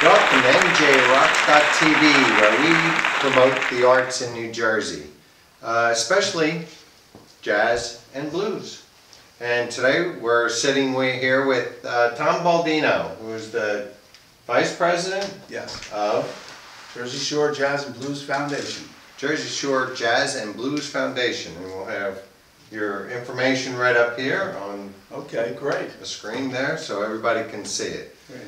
Welcome to NJRock.tv, where we promote the arts in New Jersey, especially jazz and blues. And today we're sitting here with Tom Baldino, who is the Vice President of Jersey Shore Jazz and Blues Foundation. Jersey Shore Jazz and Blues Foundation. And we'll have your information right up here on great. the screen there so everybody can see it. Great.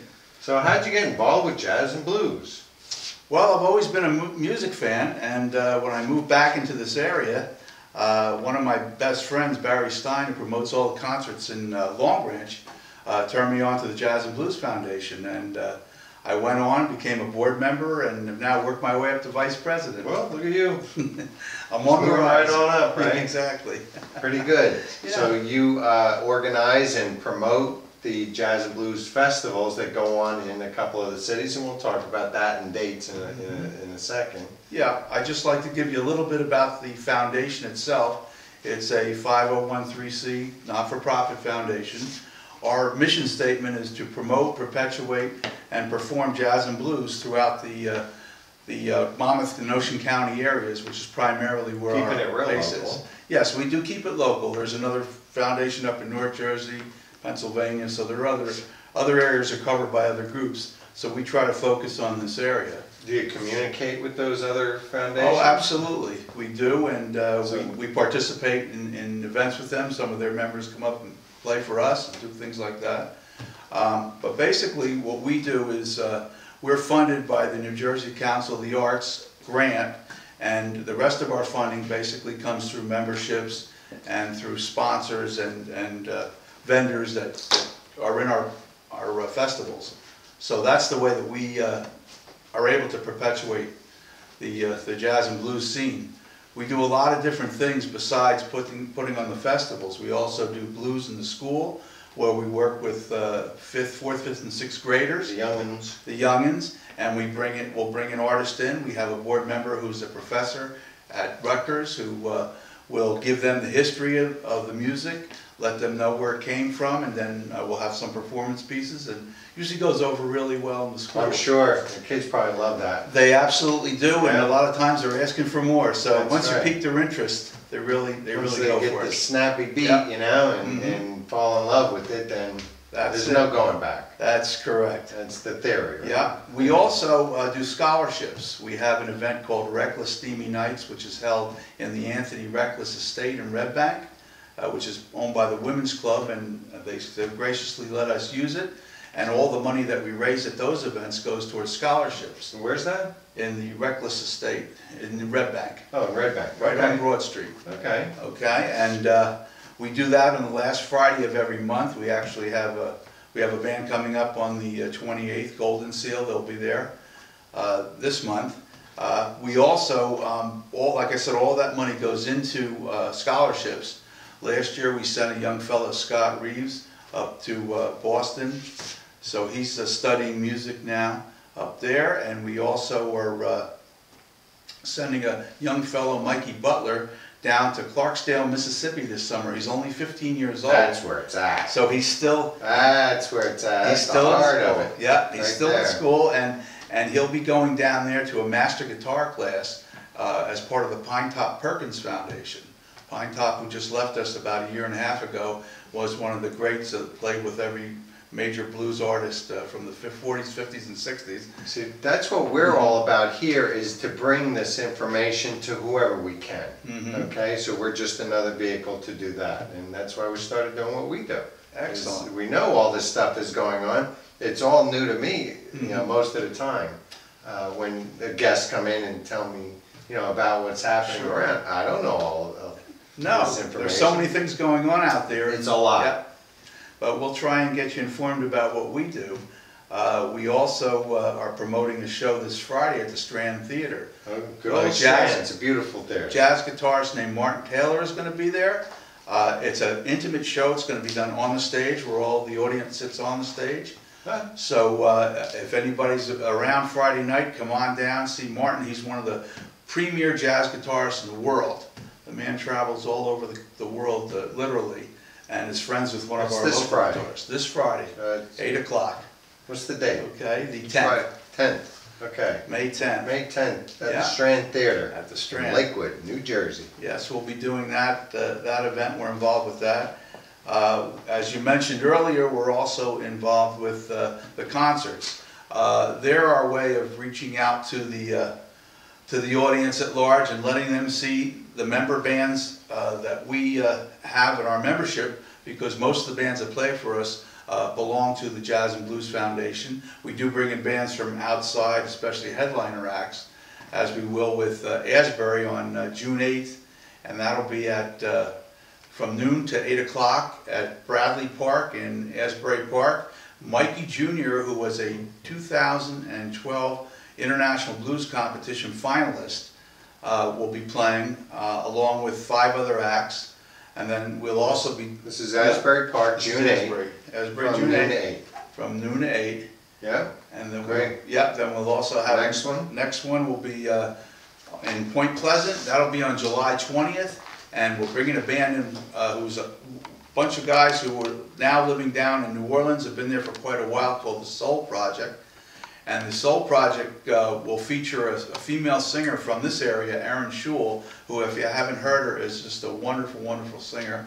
So how'd you get involved with jazz and blues? Well, I've always been a music fan, and when I moved back into this area, one of my best friends, Barry Stein, who promotes all the concerts in Long Branch, turned me on to the Jazz and Blues Foundation, and I went on, became a board member, and have now worked my way up to vice president. Well, look at you. I'm on the right rise. on up, right? Exactly. Pretty good. Yeah. So you organize and promote the Jazz and Blues festivals that go on in a couple of the cities, and we'll talk about that and dates in a second. Yeah, I'd just like to give you a little bit about the foundation itself. It's a 501(c) not-for-profit foundation. Our mission statement is to promote, perpetuate, and perform jazz and blues throughout the Monmouth and Ocean County areas, which is primarily where our base is. Yes, we do keep it local. There's another foundation up in North Jersey, Pennsylvania, so there are other areas are covered by other groups. So we try to focus on this area. Do you communicate with those other foundations? Oh, absolutely, we do, and we participate in events with them. Some of their members come up and play for us and do things like that. But basically what we do is we're funded by the New Jersey Council of the Arts grant, and the rest of our funding basically comes through memberships and through sponsors and vendors that are in our festivals. So that's the way that we are able to perpetuate the jazz and blues scene. We do a lot of different things besides putting on the festivals. We also do blues in the school, where we work with 4th, 5th, and 6th graders. The young'uns. The young'uns, and we'll bring an artist in. We have a board member who's a professor at Rutgers who will give them the history of the music, let them know where it came from, and then we'll have some performance pieces, and usually goes over really well in the school. I'm sure the kids probably love that. They absolutely do, and a lot of times they're asking for more. So That's once right. you pique their interest, they really go for it. Once they get the snappy beat, you know, and fall in love with it, then there's no going back. That's correct. That's the theory, right? Yeah. We also do scholarships. We have an event called Reckless Steamy Nights, which is held in the Anthony Reckless Estate in Red Bank, which is owned by the Women's Club, and they've graciously let us use it. And all the money that we raise at those events goes towards scholarships. And where's that? In the Reckless Estate, in the Red Bank. Oh, in Red Bank. Right on Broad Street. Okay. Okay, and we do that on the last Friday of every month. We actually have a band coming up on the 28th, Golden Seal. They'll be there this month. We also, like I said, all that money goes into scholarships. Last year we sent a young fellow, Scott Reeves, up to Boston. So he's studying music now up there, and we also are sending a young fellow, Mikey Butler, down to Clarksdale, Mississippi this summer. He's only 15 years old. That's where it's at. So he's still... That's where it's at. He's That's still the in heart school. of it. Yeah, he's right still there. in school, and he'll be going down there to a master guitar class as part of the Pine Top Perkins Foundation. Pine Top, who just left us about 1.5 years ago, was one of the greats that played with every major blues artist from the 40s, 50s, and 60s. See, that's what we're all about here, is to bring this information to whoever we can. Okay, so we're just another vehicle to do that, and that's why we started doing what we do. Excellent. We know all this stuff is going on. It's all new to me, you know, most of the time. When the guests come in and tell me, you know, about what's happening around, I don't know all of this information. There's so many things going on out there. It's a lot. Yeah. But we'll try and get you informed about what we do. We also are promoting a show this Friday at the Strand Theater. Oh, good old Strand. It's a beautiful theater. Jazz guitarist named Martin Taylor is going to be there. It's an intimate show. It's going to be done on the stage, where all the audience sits on the stage. So if anybody's around Friday night, come on down, see Martin. He's one of the premier jazz guitarists in the world. The man travels all over the world, literally, and is friends with one of our local guitarists. This Friday, 8 o'clock. What's the date? Okay, the 10th. 10th, okay. May 10th. May 10th at Yeah. the Strand Theater. At the Strand. Lakewood, New Jersey. Yes, we'll be doing that, that event. We're involved with that. As you mentioned earlier, we're also involved with the concerts. They're our way of reaching out to the audience at large and letting them see the member bands that we have in our membership, because most of the bands that play for us belong to the Jazz and Blues Foundation. We do bring in bands from outside, especially headliner acts, as we will with Asbury on June 8th, and that'll be at from noon to 8 o'clock at Bradley Park in Asbury Park. Mikey Jr., who was a 2012 International Blues Competition finalist, will be playing along with 5 other acts. And then we'll also be... This is Asbury Park, June 8th. Asbury, From June noon 8th. to 8. From noon to 8. Yeah. And then Great. then we'll also have... Next one? Next one will be in Point Pleasant. That'll be on July 20th. And we're bringing a band in who's a bunch of guys who are now living down in New Orleans, have been there for quite a while, called the Soul Project. And the Soul Project will feature a female singer from this area, Erin Schul, who, if you haven't heard her, is just a wonderful, wonderful singer.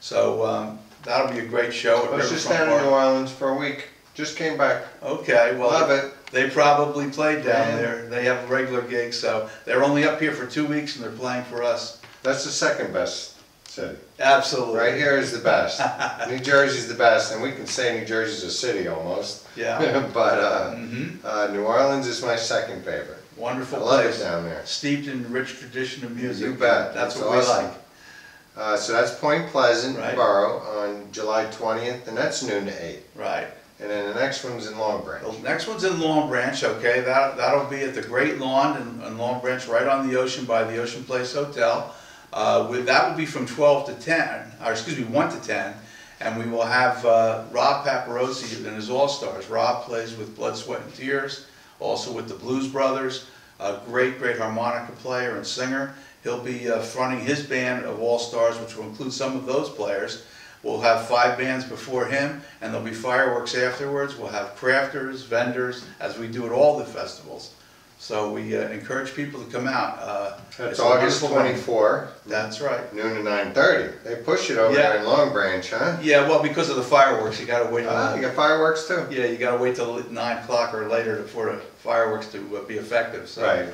So that'll be a great show. I was just down in New Orleans for a week. Just came back. Okay, well, Love it. They probably played down there. They have regular gigs, so they're only up here for 2 weeks and they're playing for us. That's the second best city. Absolutely. Right here is the best. New Jersey's the best, and we can say New Jersey's a city almost. Yeah. But New Orleans is my second favorite. Wonderful I love place. it down there. Steeped in rich tradition of music. You bet. That's what awesome. we like. So that's Point Pleasant, Right. Boro, on July 20th, and that's noon to 8. Right. And then the next one's in Long Branch. The next one's in Long Branch, okay? That'll be at the Great Lawn in Long Branch, right on the ocean by the Ocean Place Hotel. That will be from 12 to 10, or excuse me, 1 to 10. And we will have Rob Paparosi and his All-Stars. Rob plays with Blood, Sweat, and Tears, also with the Blues Brothers, a great, great harmonica player and singer. He'll be fronting his band of All-Stars, which will include some of those players. We'll have 5 bands before him, and there'll be fireworks afterwards. We'll have crafters, vendors, as we do at all the festivals. So we encourage people to come out. That's August 24. That's right. Noon to 9:30. They push it over there in Long Branch, huh? Yeah, well, because of the fireworks, you gotta wait. Ah, you got fireworks too? Yeah, you gotta wait till 9 o'clock or later for the fireworks to be effective. So. Right,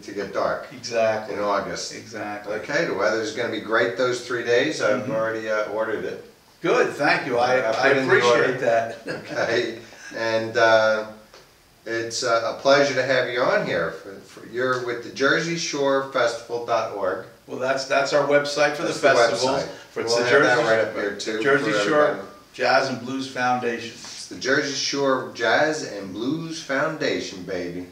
to get dark. Exactly. In August. Exactly. Okay, the weather's going to be great those 3 days. I've already ordered it. Good, thank you. I appreciate that. Okay, and it's a pleasure to have you on here. You're with the JerseyShoreFestival.org. Well, that's our website for That's the the festivals. website. It's We'll the have that right up here, too, Jersey for Shore everybody. Jazz and Blues Foundation. It's the Jersey Shore Jazz and Blues Foundation, baby.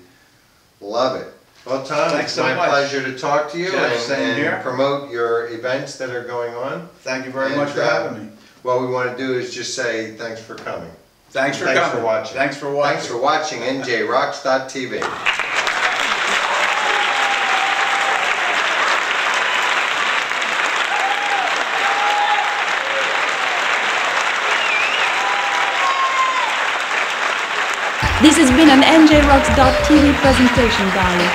Love it. Well, Tom, Thanks it's so my much. pleasure to talk to you Jeff, same here. and promote your events that are going on. Thank you very And, much for having me. What we want to do is just say thanks for coming. Thanks for Thanks coming. for watching. Thanks for watching. Thanks for watching NJRocks.tv. This has been an NJRocks.tv presentation, darling.